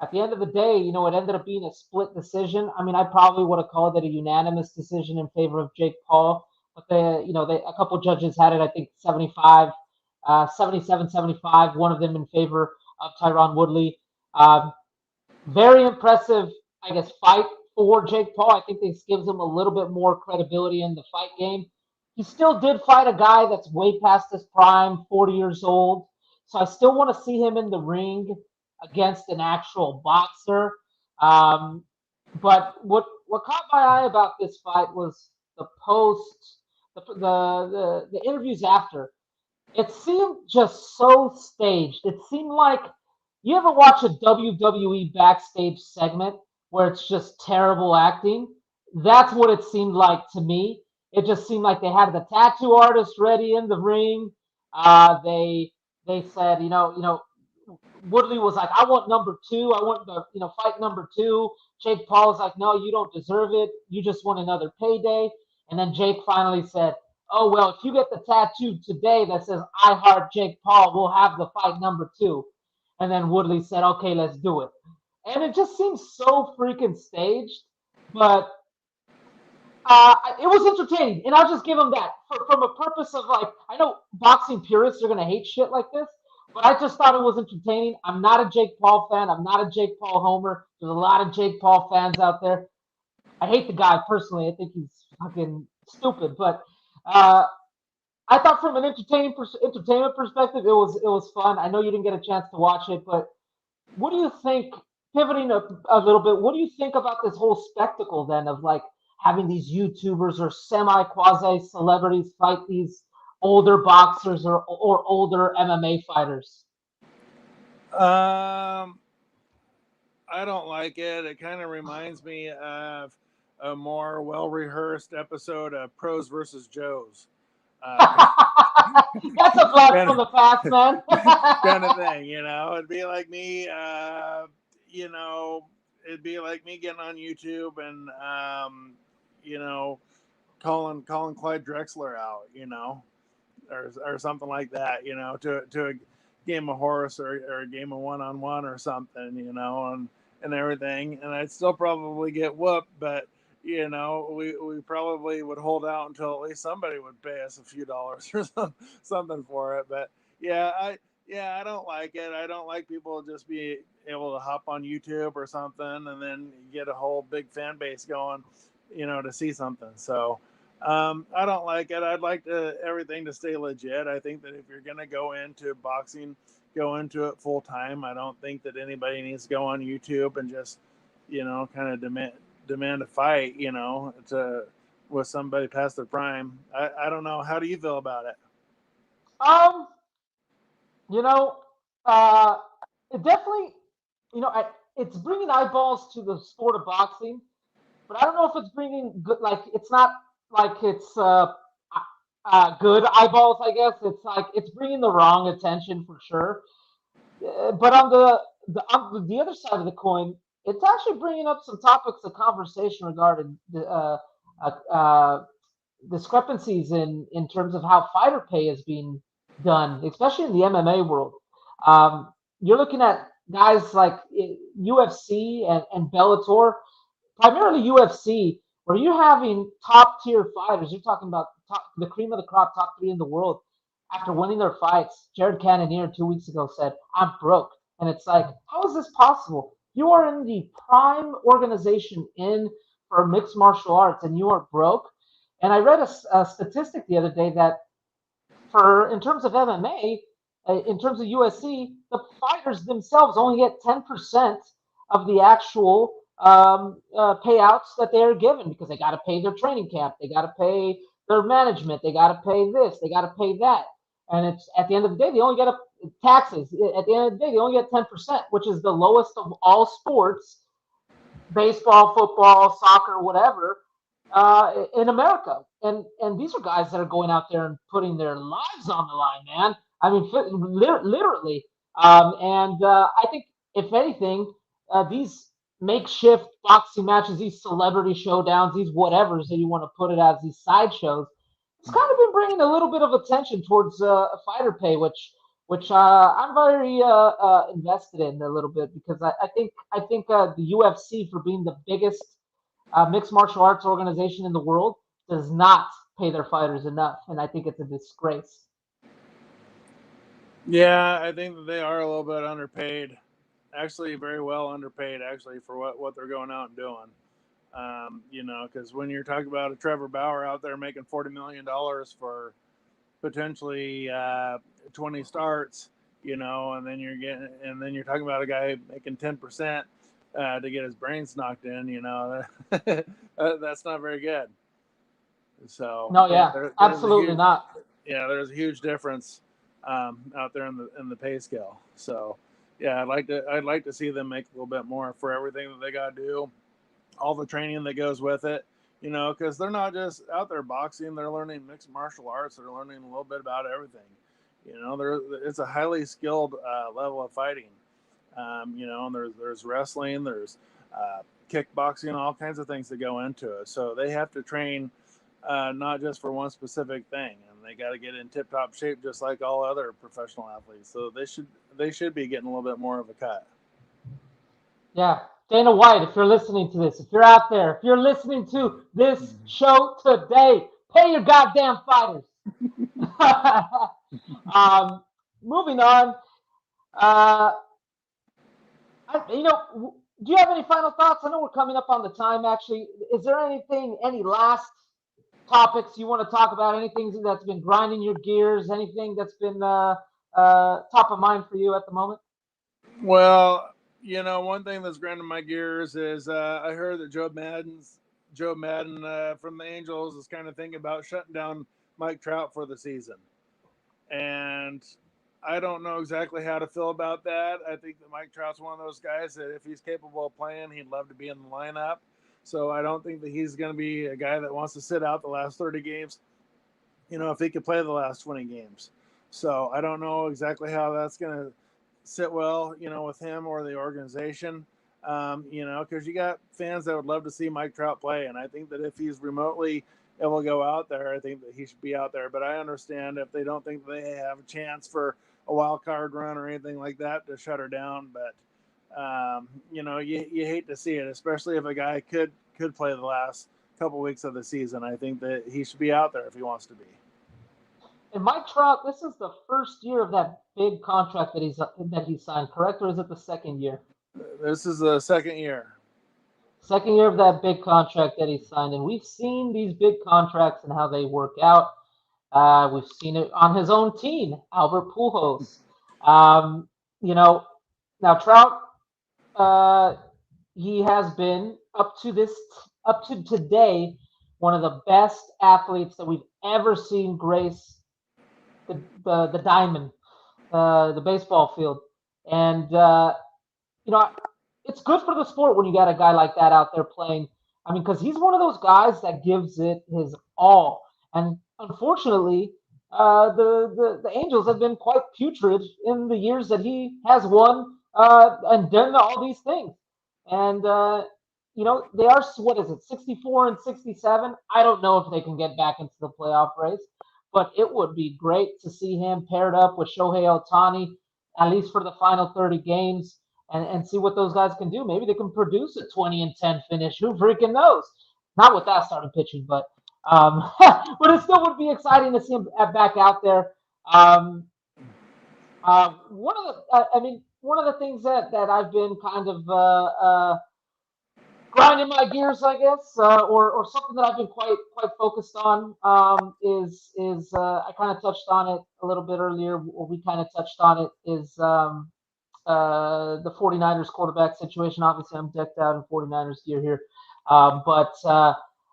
At the end of the day, it ended up being a split decision. I mean, I probably would have called it a unanimous decision in favor of Jake Paul, but a couple judges had it, I think 77, 75, one of them in favor of Tyron Woodley. Um, Very impressive, I guess, fight for Jake Paul. I think this gives him a little bit more credibility in the fight game. He still did fight a guy that's way past his prime, 40 years old. So I still want to see him in the ring against an actual boxer. Um, but what caught my eye about this fight was the post, the interviews after. It seemed just so staged. It seemed like, you ever watch a WWE backstage segment where it's just terrible acting? That's what it seemed like to me. It just seemed like they had the tattoo artist ready in the ring. They said, Woodley was like, I want number 2. I want the fight number 2. Jake Paul was like, no, you don't deserve it. You just want another payday. And then Jake finally said, oh well, if you get the tattoo today that says I heart Jake Paul, we'll have the fight number 2. And then Woodley said, okay, let's do it. And it just seems so freaking staged, but it was entertaining, and I'll just give him that from a purpose of, like, I know boxing purists are gonna hate shit like this, but I just thought it was entertaining. I'm not a Jake Paul fan. I'm not a Jake Paul homer. There's a lot of Jake Paul fans out there. I hate the guy personally. I think he's fucking stupid, but uh, I thought from an entertainment perspective, it was fun. I know you didn't get a chance to watch it, but what do you think? Pivoting a little bit, what do you think about this whole spectacle then of, like, having these YouTubers or semi quasi celebrities fight these older boxers or older MMA fighters? Um, I don't like it. It kind of reminds me of a more well rehearsed episode of Pros versus Joes. That's a blast kind from the past, man. kind of thing, It'd be like me, you know, it'd be like me getting on YouTube and, you know, calling Clyde Drexler out, or something like that, to a game of horse or a game of one-on-one or something, and everything. And I'd still probably get whooped, but we probably would hold out until at least somebody would pay us a few dollars or something for it. But yeah, I don't like it. I don't like people just be able to hop on YouTube or something and then get a whole big fan base going, to see something. So I don't like it. I'd like everything to stay legit. I think that if you're going to go into boxing, go into it full time. I don't think that anybody needs to go on YouTube and just, kind of demand a fight, to with somebody past their prime. I don't know. How do you feel about it? Um, you know, uh, it definitely, it's bringing eyeballs to the sport of boxing, but I don't know if it's bringing good. Like, it's not like it's good eyeballs. I guess it's like it's bringing the wrong attention for sure. But on the other side of the coin, it's actually bringing up some topics of conversation regarding the uh, uh, discrepancies in terms of how fighter pay is being done, especially in the MMA world. You're looking at guys like UFC and Bellator, primarily UFC, where you're having top tier fighters. You're talking about the cream of the crop, top three in the world. After winning their fights, Jared Cannonier 2 weeks ago said, "I'm broke," and it's like, how is this possible? You are in the prime organization for mixed martial arts, and you are broke. And I read a statistic the other day that in terms of MMA, in terms of USC, the fighters themselves only get 10% of the actual payouts that they are given because they got to pay their training camp, they got to pay their management, they got to pay this, they got to pay that, and it's at the end of the day they only get taxes. At the end of the day, they only get 10%, which is the lowest of all sports, baseball, football, soccer, whatever, in America. And these are guys that are going out there and putting their lives on the line, man. I mean, literally. And I think, if anything, these makeshift boxing matches, these celebrity showdowns, these whatevers that you want to put it as, these sideshows, it's kind of been bringing a little bit of attention towards fighter pay, which I'm very invested in a little bit, because I think the UFC, for being the biggest mixed martial arts organization in the world, does not pay their fighters enough, and I think it's a disgrace. Yeah, I think that they are a little bit underpaid. Actually, very well underpaid, actually, for what they're going out and doing. Because when you're talking about a Trevor Bauer out there making $40 million for potentially 20 starts, and then you're talking about a guy making 10% to get his brains knocked in, that's not very good. So No, yeah, absolutely not. Yeah, there's a huge difference out there in the pay scale. So yeah, I'd like to see them make a little bit more for everything that they got to do, all the training that goes with it. Because they're not just out there boxing; they're learning mixed martial arts. They're learning a little bit about everything. It's a highly skilled level of fighting. And there's wrestling, there's kickboxing, all kinds of things that go into it. So they have to train not just for one specific thing, and they got to get in tip-top shape just like all other professional athletes. So they should be getting a little bit more of a cut. Yeah. Dana White, if you're listening to this, if you're out there, if you're listening to this show today, pay your goddamn fighters. Moving on. Do you have any final thoughts? I know we're coming up on the time, actually. Is there any last topics you want to talk about? Anything that's been grinding your gears? Anything that's been top of mind for you at the moment? Well, one thing that's grinding my gears is I heard that Joe Madden from the Angels is kind of thinking about shutting down Mike Trout for the season. And I don't know exactly how to feel about that. I think that Mike Trout's one of those guys that if he's capable of playing, he'd love to be in the lineup. So I don't think that he's going to be a guy that wants to sit out the last 30 games, if he could play the last 20 games. So I don't know exactly how that's going to sit well, with him or the organization, because you got fans that would love to see Mike Trout play. And I think that if he's remotely able to go out there, I think that he should be out there. But I understand if they don't think they have a chance for a wild card run or anything like that to shut her down. But, you hate to see it, especially if a guy could play the last couple weeks of the season. I think that he should be out there if he wants to be. And Mike Trout, this is the first year of that big contract that he signed, correct? Or is it the second year? This is the second year. Second year of that big contract that he signed. And we've seen these big contracts and how they work out. We've seen it on his own team, Albert Pujols. Now Trout, he has been up to today, one of the best athletes that we've ever seen grace the diamond, the baseball field, and you know, it's good for the sport when you got a guy like that out there playing. I mean, because he's one of those guys that gives it his all. And unfortunately, the Angels have been quite putrid in the years that he has won and done all these things. And they are, what is it, 64 and 67? I don't know if they can get back into the playoff race, but it would be great to see him paired up with Shohei Ohtani at least for the final 30 games and see what those guys can do. Maybe they can produce a 20-10 finish. Who freaking knows? Not with that starting pitching, but but it still would be exciting to see him back out there. One of the things that I've been kind of grinding my gears, I guess, or something that I've been quite focused on is I kind of touched on it a little bit earlier, or we kind of touched on it, is the 49ers quarterback situation. Obviously, I'm decked out in 49ers gear here. But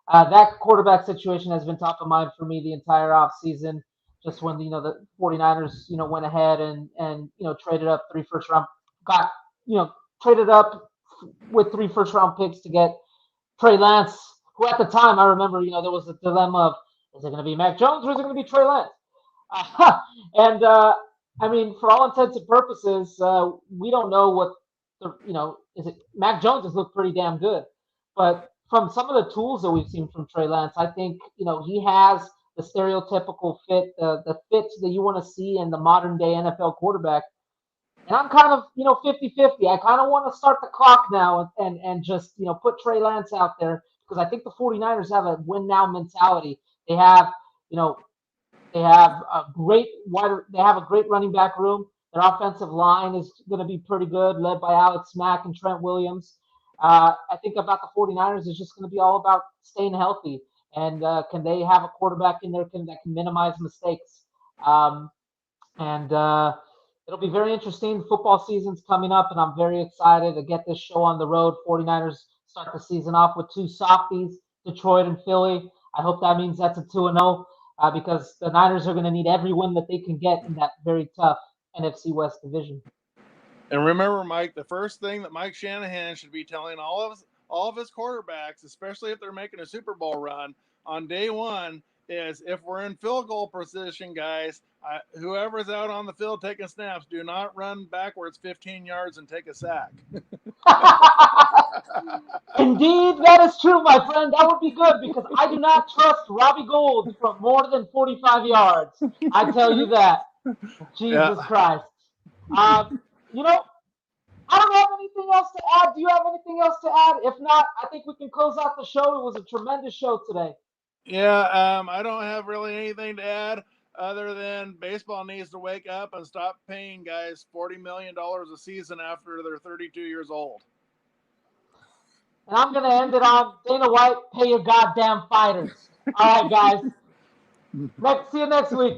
that quarterback situation has been top of mind for me the entire offseason. Just when, the 49ers, went ahead and traded up 3 first round, traded up with 3 first round picks to get Trey Lance, who at the time, I remember, there was a dilemma of, is it going to be Mac Jones or is it going to be Trey Lance? And I mean, for all intents and purposes, we don't know what is it? Mac Jones has looked pretty damn good, but from some of the tools that we've seen from Trey Lance, I think he has the stereotypical fit, the fits that you want to see in the modern day NFL quarterback. And I'm kind of 50-50. I kind of want to start the clock now and just put Trey Lance out there because I think the 49ers have a win now mentality. They have they have a great running back room. Their offensive line is going to be pretty good, led by Alex Mack and Trent Williams. I think about the 49ers is just going to be all about staying healthy. And can they have a quarterback in there that can minimize mistakes? And it'll be very interesting. Football season's coming up, and I'm very excited to get this show on the road. 49ers start the season off with 2 softies, Detroit and Philly. I hope that means that's a 2-0. Because the Niners are going to need every win that they can get in that very tough NFC West division. And remember, Mike, the first thing that Mike Shanahan should be telling all of his quarterbacks, especially if they're making a Super Bowl run, on day one is if we're in field goal position, guys, whoever's out on the field taking snaps, do not run backwards 15 yards and take a sack. Indeed, that is true, my friend. That would be good because I do not trust Robbie Gould from more than 45 yards. I tell you that. Jesus Christ. I don't have anything else to add. Do you have anything else to add? If not, I think we can close out the show. It was a tremendous show today. Yeah, I don't have really anything to add other than baseball needs to wake up and stop paying guys $40 million a season after they're 32 years old. And I'm going to end it on Dana White, pay your goddamn fighters. All right, guys. See you next week.